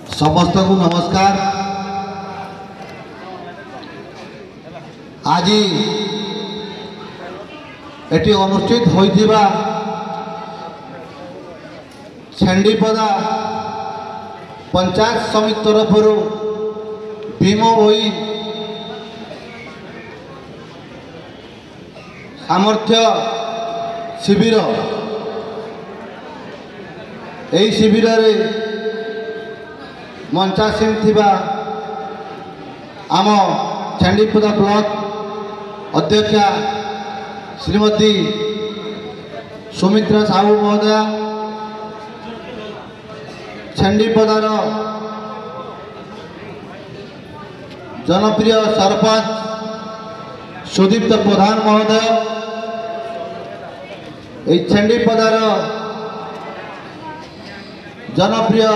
समस्त को नमस्कार। आज एटी अनुष्ठित होइथिबा छेंडीपदा पंचायत समिति तरफ भीम भोई सामर्थ्य शिविर यही शिविर रे मंचासीन थिबा आम छेंडीपदा ब्लॉक अध्यक्षा श्रीमती सुमित्रा साहू महोदया, छेंडीपदार जनप्रिय सरपंच सुदीप्त प्रधान महोदय, छेंडीपदार जनप्रिय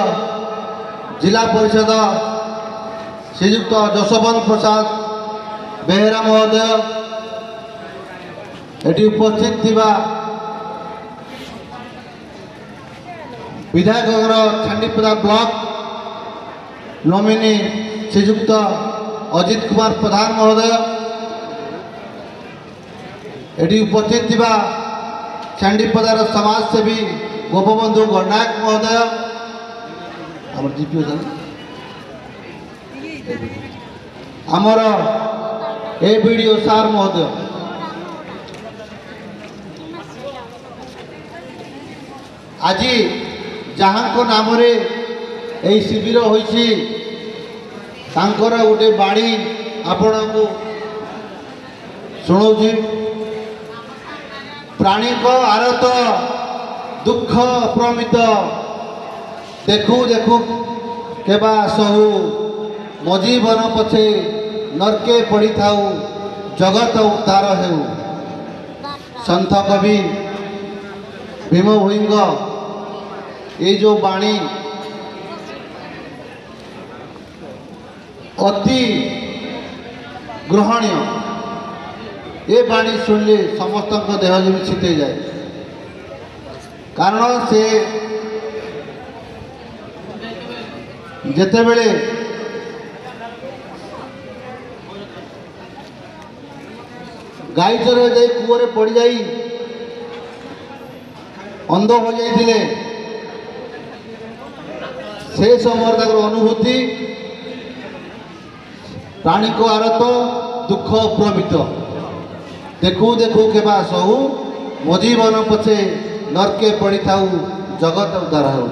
जिला परिषद श्रीयुक्त जसवंत प्रसाद बेहेरा महोदय, एटी उपस्थित थिबा विधायक छेंडीपदा ब्लॉक नोमिनी श्रीयुक्त अजित कुमार प्रधान महोदय, एटी उपस्थित थिबा छेंडीपदार समाजसेवी गोपबंधु गणनायक महोदय, आमर जीपीओ आमर एबीडीओ सार महोदय, आज जहाँ को नाम रे यही शिविर होइछि तांकर गोटे बाणी आपण को शुणाऊँ। प्राणी को आरत दुख प्रमित देखू देखू केबा सहु मजीवन पछे नरके पड़ी थाऊ जगत उद्धार हेउ। संत कवि भीम भोईंग ये जो बाणी अति ग्रहणीय, ये बाणी शुणिले समस्त देह जमी शीते जाए, कारण से जेतेबेले गाई चरे जाई कूअरे पड़ जाई अंध हो जाइथिले से समय तक अनुभूति प्राणी को आरत दुख प्रमित देखू देखू केबा सहु मजीवन पछे नरके पड़ी थाऊ जगत उद्धार हो।